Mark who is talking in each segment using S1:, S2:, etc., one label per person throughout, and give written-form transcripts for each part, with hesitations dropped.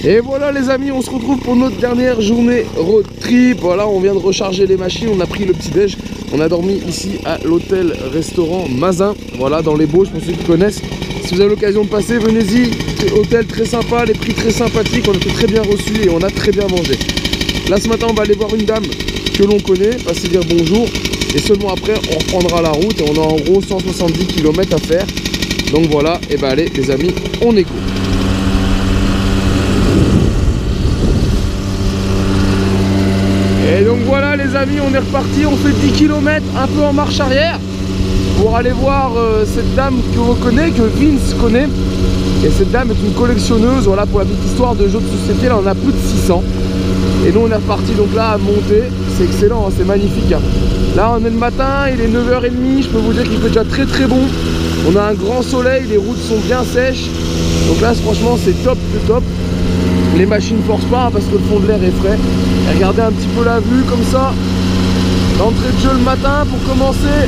S1: Et voilà les amis, on se retrouve pour notre dernière journée road trip. Voilà, on vient de recharger les machines, on a pris le petit déj. On a dormi ici à l'hôtel-restaurant Mazin. Voilà, dans les Bauges, pour ceux qui connaissent. Si vous avez l'occasion de passer, venez-y. Hôtel très sympa, les prix très sympathiques. On a été très bien reçus et on a très bien mangé. Là ce matin, on va aller voir une dame que l'on connaît, passer dire bonjour. Et seulement après, on reprendra la route et on a en gros 170 km à faire. Donc voilà, et ben allez les amis, on écoute. Et donc voilà les amis, on est reparti, on fait 10 km un peu en marche arrière pour aller voir cette dame que vous connaissez, que Vince connaît. Et cette dame est une collectionneuse, voilà, pour la petite histoire de jeux de société, là on a plus de 600. Et nous on est reparti donc là à monter, c'est excellent, hein, c'est magnifique. Hein. Là on est le matin, il est 9h30, je peux vous dire qu'il fait déjà très très bon. On a un grand soleil, les routes sont bien sèches. Donc là franchement c'est top de top. Les machines ne forcent pas hein, parce que le fond de l'air est frais. Et regardez un petit peu la vue comme ça. L'entrée de jeu le matin pour commencer.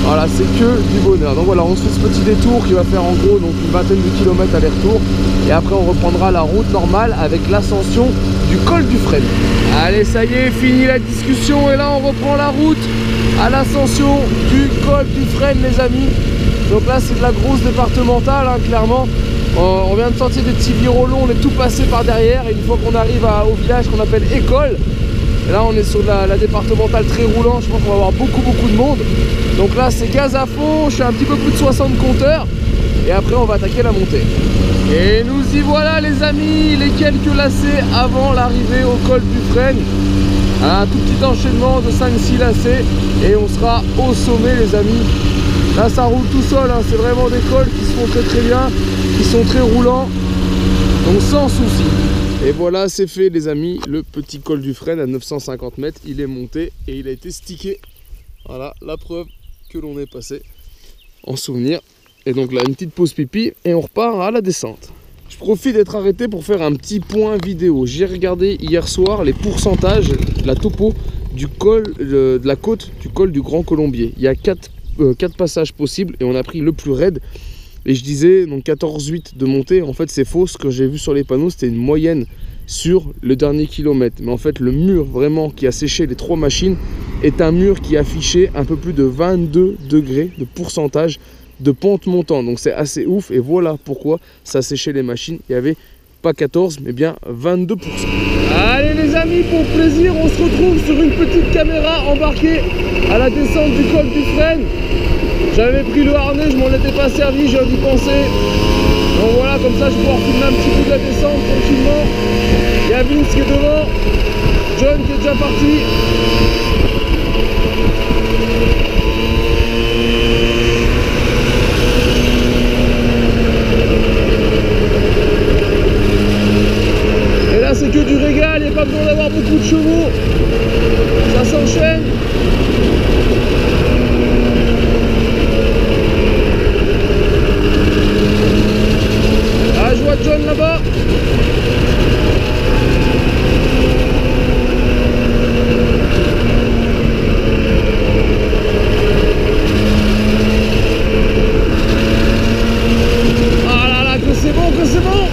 S1: Voilà, c'est que du bonheur. Donc voilà, on se fait ce petit détour qui va faire en gros donc une vingtaine de kilomètres aller-retour. Et après on reprendra la route normale avec l'ascension du col du Frêne. Allez, ça y est, fini la discussion. Et là on reprend la route à l'ascension du col du Frêne les amis. Donc là c'est de la grosse départementale hein, clairement. On vient de sortir des petits virolons, on est tout passé par derrière. Et une fois qu'on arrive au village qu'on appelle École, et là on est sur la départementale très roulante. Je pense qu'on va avoir beaucoup de monde. Donc là c'est gaz à fond, je suis un petit peu plus de 60 compteurs. Et après on va attaquer la montée. Et nous y voilà les amis, les quelques lacets avant l'arrivée au col du Frêne. Un tout petit enchaînement de 5-6 lacets et on sera au sommet les amis. Là ça roule tout seul, hein. C'est vraiment des cols qui se font très bien, qui sont très roulants, donc sans souci. Et voilà, c'est fait les amis, le petit col du Frêne à 950 mètres, il est monté et il a été stické. Voilà la preuve que l'on est passé en souvenir. Et donc là une petite pause pipi et on repart à la descente. Je profite d'être arrêté pour faire un petit point vidéo. J'ai regardé hier soir les pourcentages, la topo du col, de la côte du col du Grand Colombier. Il y a 4 passages possibles et on a pris le plus raide. Et je disais donc 14,8 de montée. En fait c'est faux, ce que j'ai vu sur les panneaux c'était une moyenne sur le dernier kilomètre. Mais en fait le mur vraiment qui a séché les 3 machines est un mur qui affichait un peu plus de 22 degrés de pourcentage de pente montante. Donc c'est assez ouf et voilà pourquoi ça séchait les machines. Il y avait pas 14 mais bien 22%. Allez les amis, pour plaisir on se retrouve sur une petite caméra embarquée à la descente du col du Frêne. J'avais pris le harnais, je m'en étais pas servi, j'ai dû penser. Donc voilà, comme ça je vais pouvoir filmer un petit bout de la descente tranquillement. Il y a Vince qui est devant, John qui est déjà parti. Et là c'est que du régal, il n'y a pas besoin d'avoir beaucoup de chevaux. Ça s'enchaîne. Ah, je vois John là-bas. Ah là là, que c'est bon, que c'est bon.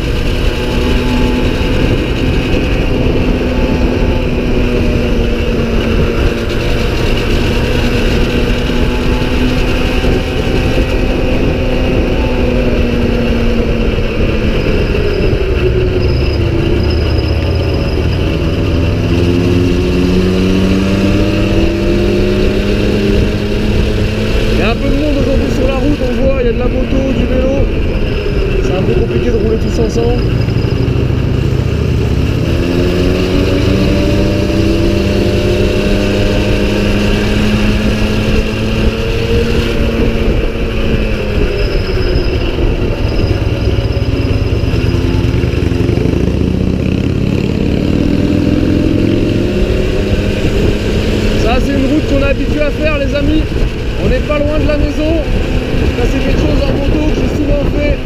S1: Ensemble. Ça c'est une route qu'on est habitué à faire les amis. On n'est pas loin de la maison. Là c'est quelque chose en moto que j'ai souvent fait.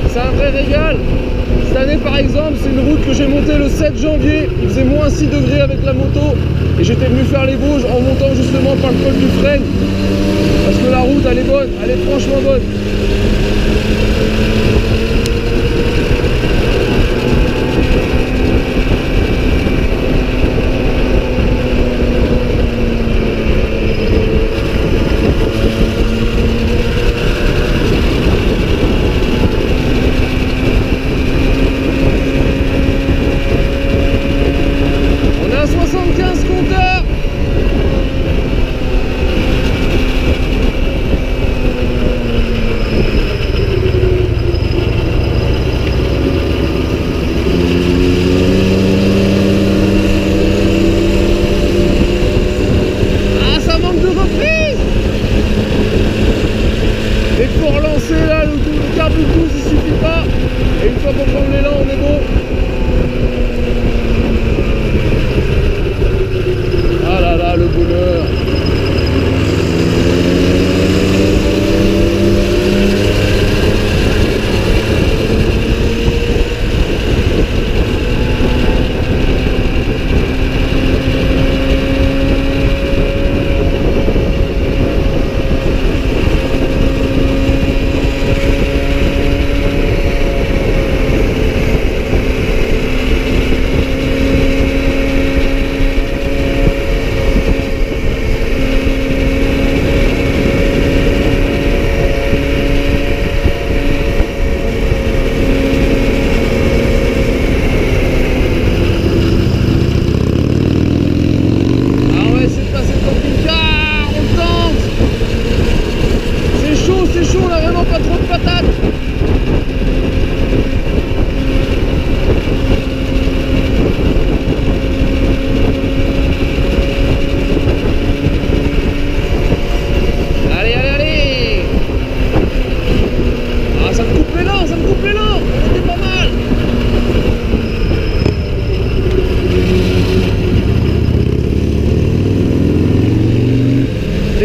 S1: C'est un vrai régal. Cette année par exemple c'est une route que j'ai montée le 7 janvier. Il faisait moins 6 degrés avec la moto. Et j'étais venu faire les Vosges en montant justement par le col du Frêne. Parce que la route elle est bonne, elle est franchement bonne.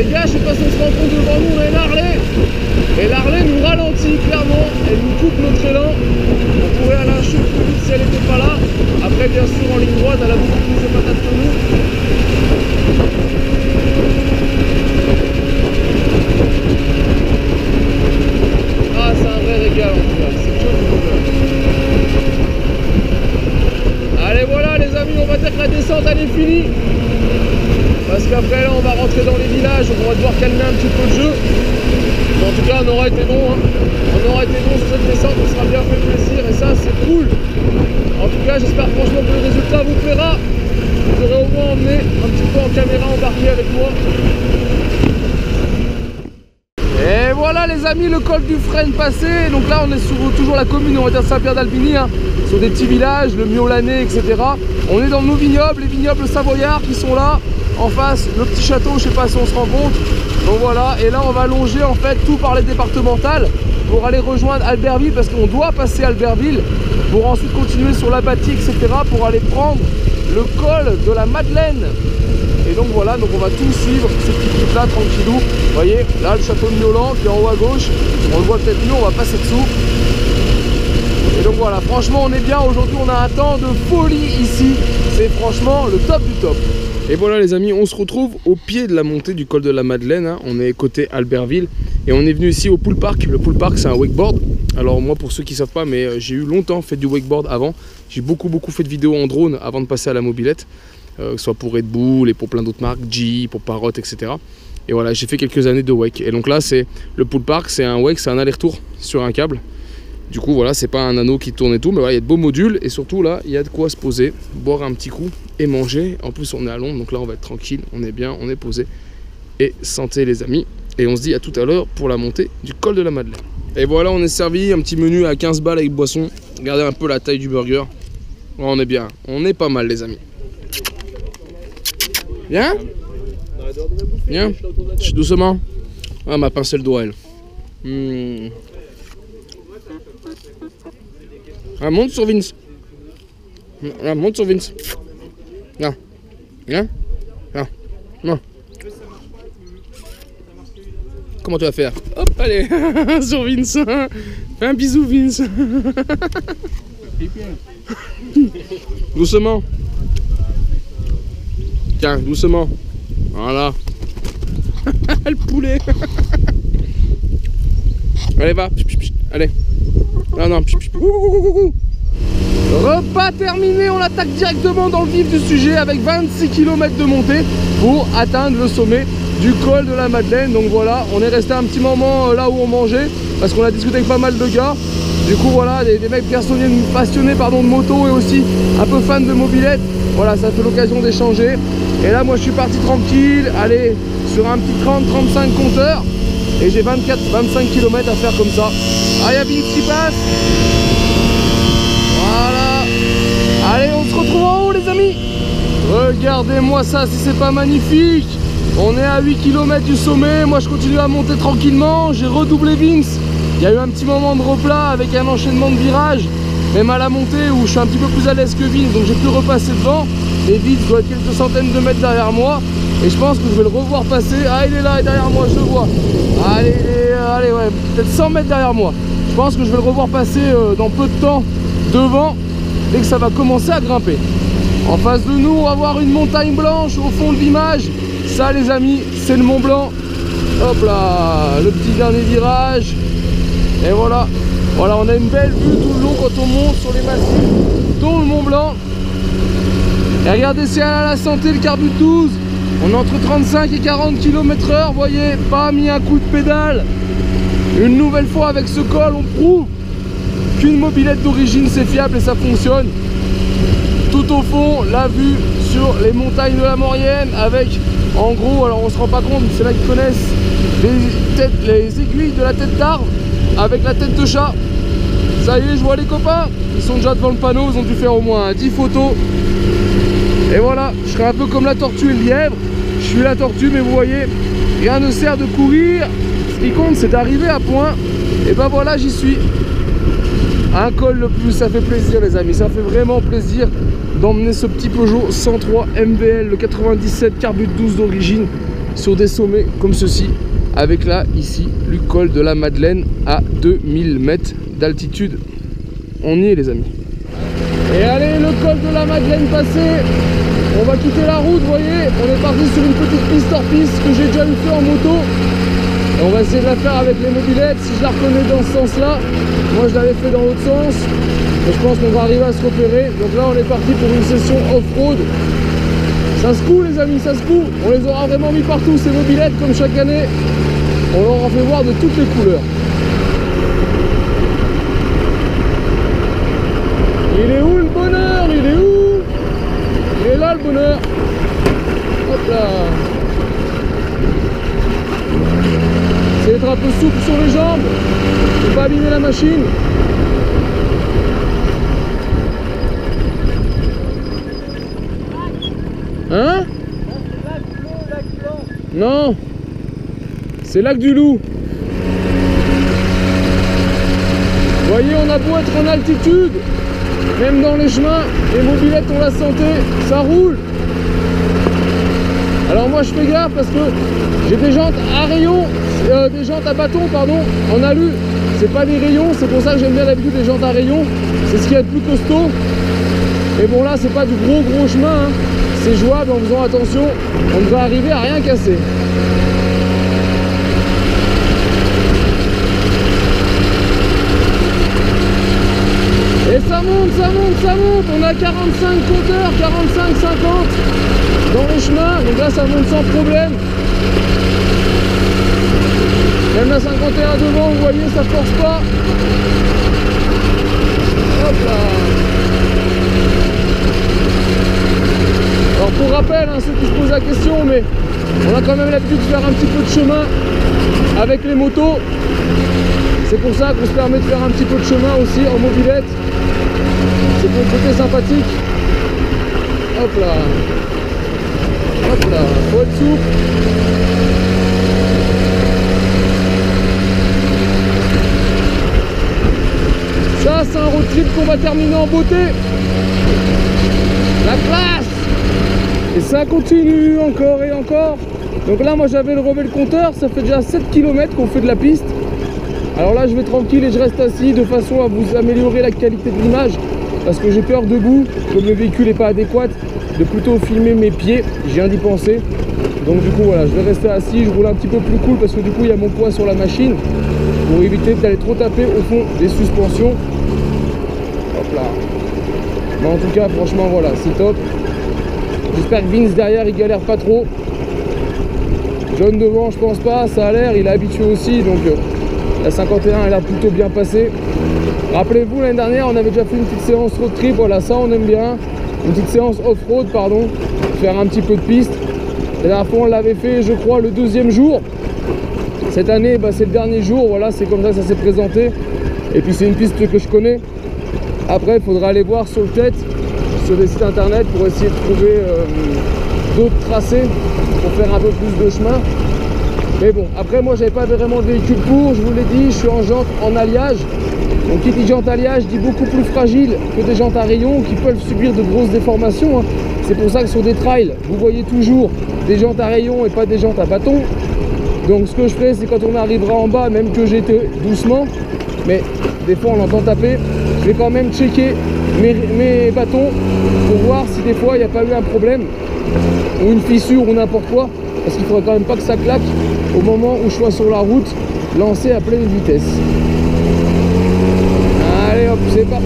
S1: Les gars, je sais pas si on se rend compte, devant nous, on a une Harley. Et l'Harley nous ralentit clairement, elle nous coupe notre élan. On pourrait aller un chou plus vite si elle n'était pas là. Après, bien sûr, en ligne droite, elle a beaucoup plus de patates que nous. Ah, c'est un vrai régal en tout cas, c'est chaud du bonheur. Allez, voilà les amis, on va dire que la descente elle est finie. Parce qu'après là, on va rentrer dans les villages, on va devoir calmer un petit peu le jeu. Mais en tout cas, on aura été bon, hein. On aura été bon sur cette descente, on sera bien fait plaisir et ça, c'est cool. En tout cas, j'espère franchement que le résultat vous plaira. Vous aurez au moins emmené un petit peu en caméra embarqué avec moi. Et voilà les amis, le col du Frêne passé. Donc là, on est sur toujours la commune, on va dire Saint-Pierre-d'Albigny, hein, sur des petits villages, le Miolanais, etc. On est dans nos vignobles, les vignobles savoyards qui sont là. En face, le petit château, je sais pas si on se rend compte. Donc voilà, et là on va longer en fait tout par les départementales pour aller rejoindre Albertville, parce qu'on doit passer Albertville pour ensuite continuer sur la bâtie, etc. pour aller prendre le col de la Madeleine. Et donc voilà, donc on va tout suivre, ce petit truc là, tranquillou. Vous voyez, là le château de Miolan qui est en haut à gauche, on le voit peut-être mieux, on va passer dessous. Et donc voilà, franchement on est bien, aujourd'hui on a un temps de folie ici, c'est franchement le top du top. Et voilà les amis, on se retrouve au pied de la montée du col de la Madeleine, hein. On est côté Albertville et on est venu ici au Pool Park. Le Pool Park c'est un wakeboard. Alors moi pour ceux qui ne savent pas, mais j'ai eu longtemps fait du wakeboard avant. J'ai beaucoup fait de vidéos en drone avant de passer à la mobilette, que ce soit pour Red Bull et pour plein d'autres marques, G, pour Parrot, etc. Et voilà, j'ai fait quelques années de wake. Et donc là c'est le Pool Park, c'est un wake, c'est un aller-retour sur un câble. Du coup voilà, c'est pas un anneau qui tourne et tout, mais voilà, il y a de beaux modules et surtout là, il y a de quoi se poser, boire un petit coup et manger. En plus on est à Londres, donc là on va être tranquille, on est bien, on est posé. Et santé les amis. Et on se dit à tout à l'heure pour la montée du col de la Madeleine. Et voilà, on est servi, un petit menu à 15 balles avec boisson. Regardez un peu la taille du burger. Ouais, on est bien, on est pas mal les amis. Bien? Bien? Doucement. Ah, ma pincée le doigt elle. Ah, monte sur Vince. Ah, monte sur Vince. Non. Viens. Non. Non. Comment tu vas faire? Hop, allez. Sur Vince. Fais un bisou, Vince. Doucement. Tiens, doucement. Voilà. Le poulet. Allez, va. Allez. Non, non. Repas terminé, on attaque directement dans le vif du sujet avec 26 km de montée pour atteindre le sommet du col de la Madeleine. Donc voilà, on est resté un petit moment là où on mangeait parce qu'on a discuté avec pas mal de gars. Du coup voilà, des mecs passionnés de moto et aussi un peu fans de mobilette. Voilà, ça fait l'occasion d'échanger. Et là moi je suis parti tranquille, allez, sur un petit 30-35 compteur. Et j'ai 24-25 km à faire comme ça. Ah, il y a Vince qui passe. Voilà. Allez, on se retrouve en haut les amis. Regardez-moi ça, si c'est pas magnifique. On est à 8 km du sommet. Moi je continue à monter tranquillement. J'ai redoublé Vince. Il y a eu un petit moment de replat avec un enchaînement de virages. Même à la montée où je suis un petit peu plus à l'aise que Vince, donc j'ai pu repasser devant. Et Vince doit être quelques centaines de mètres derrière moi. Et je pense que je vais le revoir passer. Ah, il est là, derrière moi, je le vois. Allez, allez, ouais, peut-être 100 mètres derrière moi. Je pense que je vais le revoir passer dans peu de temps devant, dès que ça va commencer à grimper. En face de nous, on va voir une montagne blanche au fond de l'image. Ça, les amis, c'est le Mont Blanc. Hop là, le petit dernier virage. Et voilà. Voilà, on a une belle vue tout le long quand on monte sur les massifs, dont le Mont Blanc. Et regardez, c'est à la santé le Carbut 12. On est entre 35 et 40 km/h, vous voyez, pas mis un coup de pédale. Une nouvelle fois avec ce col, on prouve qu'une mobilette d'origine c'est fiable et ça fonctionne. Tout au fond, la vue sur les montagnes de la Maurienne avec, en gros, alors on se rend pas compte, c'est là qu'ils connaissent les aiguilles de la tête d'arbre avec la tête de chat. Ça y est, je vois les copains, ils sont déjà devant le panneau, ils ont dû faire au moins 10 photos. Et voilà, je serai un peu comme la tortue et le lièvre. Je suis la tortue, mais vous voyez, rien ne sert de courir. Ce qui compte, c'est d'arriver à point. Et ben voilà, j'y suis. Un col le plus, ça fait plaisir les amis. Ça fait vraiment plaisir d'emmener ce petit Peugeot 103 MVL, le 97 Carbut 12 d'origine. sur des sommets comme ceci, avec là, ici, le col de la Madeleine à 2000 mètres d'altitude. On y est les amis. Et allez, le col de la Madeleine passé, on va quitter la route, vous voyez, on est parti sur une petite piste hors piste que j'ai déjà eu fait en moto. Et on va essayer de la faire avec les mobylettes, si je la reconnais dans ce sens-là. Moi je l'avais fait dans l'autre sens, mais je pense qu'on va arriver à se repérer. Donc là on est parti pour une session off-road. Ça se coud les amis, ça se coud. On les aura vraiment mis partout ces mobylettes comme chaque année. On leur en fait voir de toutes les couleurs. Il est où le bonheur? Il est où? Il est là le bonheur. Hop là. C'est d'être un peu souple sur les jambes. Faut pas abîmer la machine. Hein? Non. C'est lac du Loup. Vous voyez, on a beau être en altitude, même dans les chemins, les mobylettes ont la santé, ça roule. Alors moi je fais gaffe parce que j'ai des jantes à rayons, des jantes à bâton pardon, en alu. C'est pas des rayons, c'est pour ça que j'aime bien d'habitude les jantes à rayons. C'est ce qui est le plus costaud. Et bon là c'est pas du gros chemin, hein. C'est jouable en faisant attention, on ne va arriver à rien casser. Et ça monte, ça monte, ça monte. On a 45 compteurs, 45, 50 dans les chemins. Donc là, ça monte sans problème. Même la 51 devant, vous voyez, ça force pas. Hop là. Alors pour rappel, hein, ceux qui se posent la question, mais on a quand même l'habitude de faire un petit peu de chemin avec les motos. C'est pour ça qu'on se permet de faire un petit peu de chemin aussi en mobilette. C'est pour le côté sympathique. Hop là. Hop là. Faut être souple. Ça, c'est un road trip qu'on va terminer en beauté. La classe. Et ça continue encore et encore. Donc là, moi, j'avais relevé le compteur. Ça fait déjà 7 km qu'on fait de la piste. Alors là je vais tranquille et je reste assis de façon à vous améliorer la qualité de l'image, parce que j'ai peur debout, comme le véhicule n'est pas adéquat, de plutôt filmer mes pieds. Je viens d'y penser. Donc du coup voilà, je vais rester assis, je roule un petit peu plus cool parce que du coup il y a mon poids sur la machine pour éviter d'aller trop taper au fond des suspensions. Hop là. Mais en tout cas franchement voilà, c'est top. J'espère que Vince derrière il galère pas trop. John devant je pense pas, ça a l'air, il est habitué aussi donc la 51 elle a plutôt bien passé. Rappelez-vous l'année dernière on avait déjà fait une petite séance road trip, voilà ça on aime bien. Une petite séance off-road pardon, faire un petit peu de piste. La dernière fois on l'avait fait je crois le 2e jour. Cette année bah, c'est le dernier jour, voilà c'est comme ça que ça s'est présenté. Et puis c'est une piste que je connais. Après il faudra aller voir sur le tête, sur des sites internet pour essayer de trouver d'autres tracés pour faire un peu plus de chemin. Mais bon, après moi j'avais pas vraiment de véhicule pour, je vous l'ai dit, je suis en jante en alliage. Donc qui dit jante alliage dit beaucoup plus fragile que des jantes à rayons qui peuvent subir de grosses déformations, hein. C'est pour ça que sur des trails, vous voyez toujours des jantes à rayons et pas des jantes à bâton. Donc ce que je ferai c'est quand on arrivera en bas, même que j'étais doucement, mais des fois on entend taper, je vais quand même checker mes bâtons pour voir si des fois il n'y a pas eu un problème ou une fissure ou n'importe quoi. Parce qu'il ne faudrait quand même pas que ça claque au moment où je sois sur la route, lancé à pleine vitesse. Allez hop, c'est parti.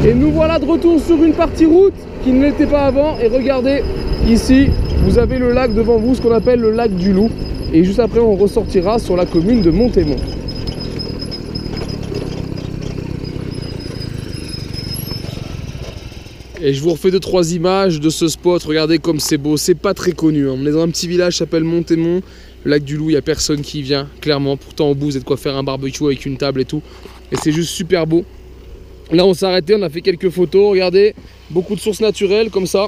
S1: Et nous voilà de retour sur une partie route qui ne l'était pas avant. Et regardez, ici, vous avez le lac devant vous, ce qu'on appelle le lac du Loup. Et juste après, on ressortira sur la commune de Montémont. Et je vous refais 2-3 images de ce spot. Regardez comme c'est beau. C'est pas très connu, hein. On est dans un petit village qui s'appelle Montémont. Le lac du Loup, il n'y a personne qui y vient, clairement. Pourtant, au bout, vous avez de quoi faire un barbecue avec une table et tout. Et c'est juste super beau. Là on s'est arrêté, on a fait quelques photos, regardez, beaucoup de sources naturelles comme ça.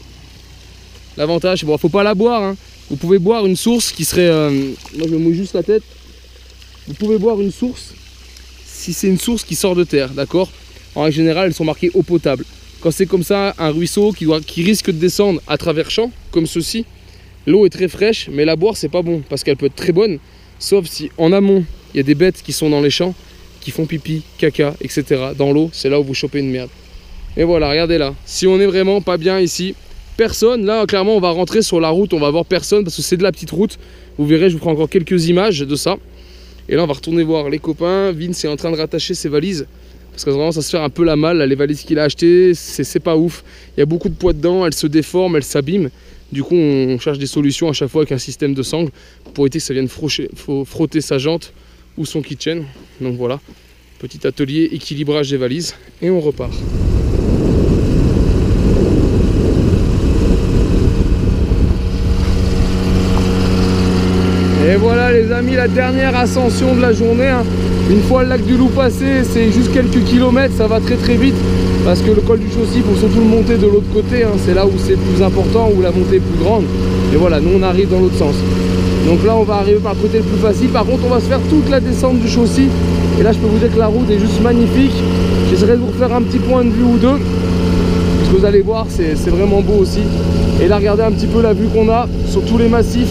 S1: L'avantage, bon, faut pas la boire, hein. Vous pouvez boire une source qui serait... moi je me mouille juste la tête. Vous pouvez boire une source si c'est une source qui sort de terre, d'accord? En règle générale, elles sont marquées eau potable. Quand c'est comme ça, un ruisseau qui risque de descendre à travers champs, comme ceci, l'eau est très fraîche, mais la boire c'est pas bon, parce qu'elle peut être très bonne, sauf si en amont, il y a des bêtes qui sont dans les champs, qui font pipi, caca, etc. Dans l'eau, c'est là où vous chopez une merde. Et voilà, regardez là, si on est vraiment pas bien ici, personne, là clairement on va rentrer sur la route, on va voir personne, parce que c'est de la petite route, vous verrez, je vous ferai encore quelques images de ça. Et là on va retourner voir les copains. Vince est en train de rattacher ses valises parce que vraiment ça se fait un peu la malle là, les valises qu'il a achetées, c'est pas ouf. Il y a beaucoup de poids dedans, elles se déforment, elles s'abîment. Du coup on cherche des solutions à chaque fois avec un système de sangle pour éviter que ça vienne frotter sa jante ou son kitchen. Donc voilà, petit atelier équilibrage des valises et on repart. Et voilà les amis, la dernière ascension de la journée, hein. Une fois le lac du Loup passé, c'est juste quelques kilomètres, ça va très très vite. Parce que le col du Chaussy, il faut surtout le monter de l'autre côté, hein. C'est là où c'est le plus important, où la montée est plus grande. Et voilà, nous on arrive dans l'autre sens. Donc là on va arriver par le côté le plus facile. Par contre on va se faire toute la descente du Chaussy. Et là je peux vous dire que la route est juste magnifique. J'essaierai de vous refaire un petit point de vue ou deux. Parce que vous allez voir, c'est vraiment beau aussi. Et là regardez un petit peu la vue qu'on a sur tous les massifs.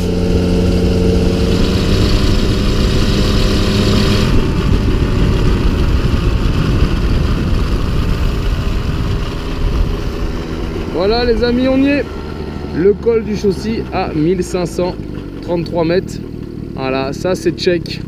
S1: Voilà les amis, on y est. Le col du Chaussy à 1533 mètres. Voilà, ça c'est check.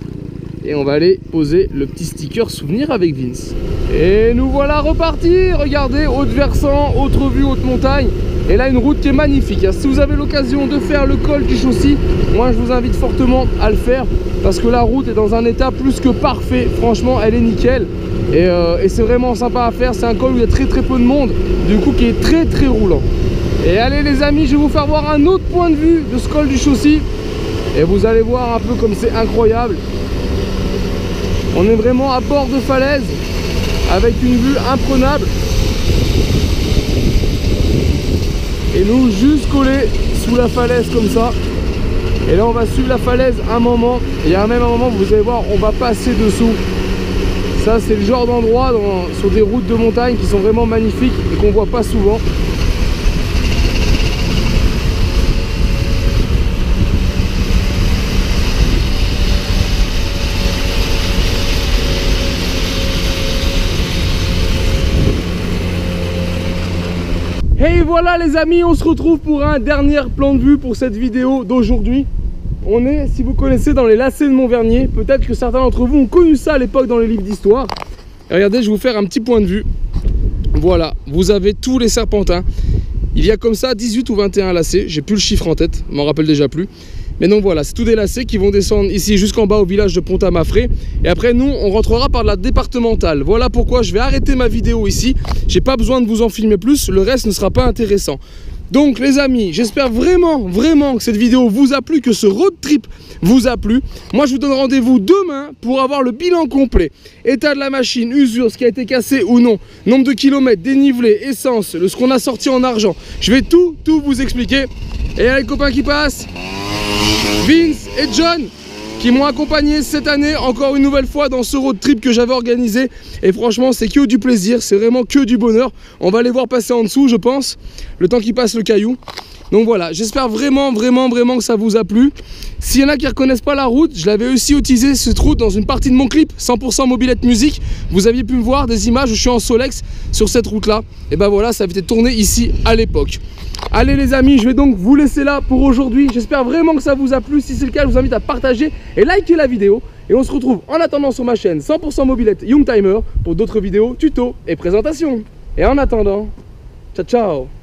S1: Et on va aller poser le petit sticker souvenir avec Vince. Et nous voilà repartis. Regardez, haute versant, autre vue, haute montagne. Et là une route qui est magnifique. Si vous avez l'occasion de faire le col du Chaussy, moi je vous invite fortement à le faire. Parce que la route est dans un état plus que parfait. Franchement elle est nickel. Et c'est vraiment sympa à faire. C'est un col où il y a très peu de monde. Du coup qui est très roulant. Et allez les amis, je vais vous faire voir un autre point de vue de ce col du Chaussy. Et vous allez voir un peu comme c'est incroyable. On est vraiment à bord de falaise avec une vue imprenable. Et nous juste collés sous la falaise comme ça. Et là on va suivre la falaise un moment. Et il y a même un moment, vous allez voir, on va passer dessous. Ça c'est le genre d'endroit sur des routes de montagne qui sont vraiment magnifiques et qu'on voit pas souvent. Et voilà les amis, on se retrouve pour un dernier plan de vue pour cette vidéo d'aujourd'hui. On est, si vous connaissez, dans les lacets de Montvernier. Peut-être que certains d'entre vous ont connu ça à l'époque dans les livres d'histoire. Regardez, je vais vous faire un petit point de vue. Voilà, vous avez tous les serpentins. Il y a comme ça 18 ou 21 lacets. J'ai plus le chiffre en tête, je m'en rappelle déjà plus. Mais donc voilà, c'est tous des lacets qui vont descendre ici jusqu'en bas au village de Pont-à-Mafré. Et après nous, on rentrera par la départementale. Voilà pourquoi je vais arrêter ma vidéo ici. J'ai pas besoin de vous en filmer plus, le reste ne sera pas intéressant. Donc les amis, j'espère vraiment que cette vidéo vous a plu, que ce road trip vous a plu. Moi je vous donne rendez-vous demain pour avoir le bilan complet. État de la machine, usure, ce qui a été cassé ou non, nombre de kilomètres, dénivelé, essence, ce qu'on a sorti en argent. Je vais tout vous expliquer. Et là les copains qui passent, Vince et John qui m'ont accompagné cette année encore une nouvelle fois dans ce road trip que j'avais organisé. Et franchement c'est que du plaisir, c'est vraiment que du bonheur. On va les voir passer en dessous je pense, le temps qu'ils passent le caillou. Donc voilà, j'espère vraiment que ça vous a plu. S'il y en a qui ne reconnaissent pas la route, je l'avais aussi utilisé cette route dans une partie de mon clip 100% mobilette musique. Vous aviez pu me voir des images où je suis en Solex sur cette route là. Et ben voilà, ça avait été tourné ici à l'époque. Allez les amis, je vais donc vous laisser là pour aujourd'hui. J'espère vraiment que ça vous a plu. Si c'est le cas, je vous invite à partager et liker la vidéo. Et on se retrouve en attendant sur ma chaîne 100% mobilette Youngtimer pour d'autres vidéos, tutos et présentations. Et en attendant, ciao ciao.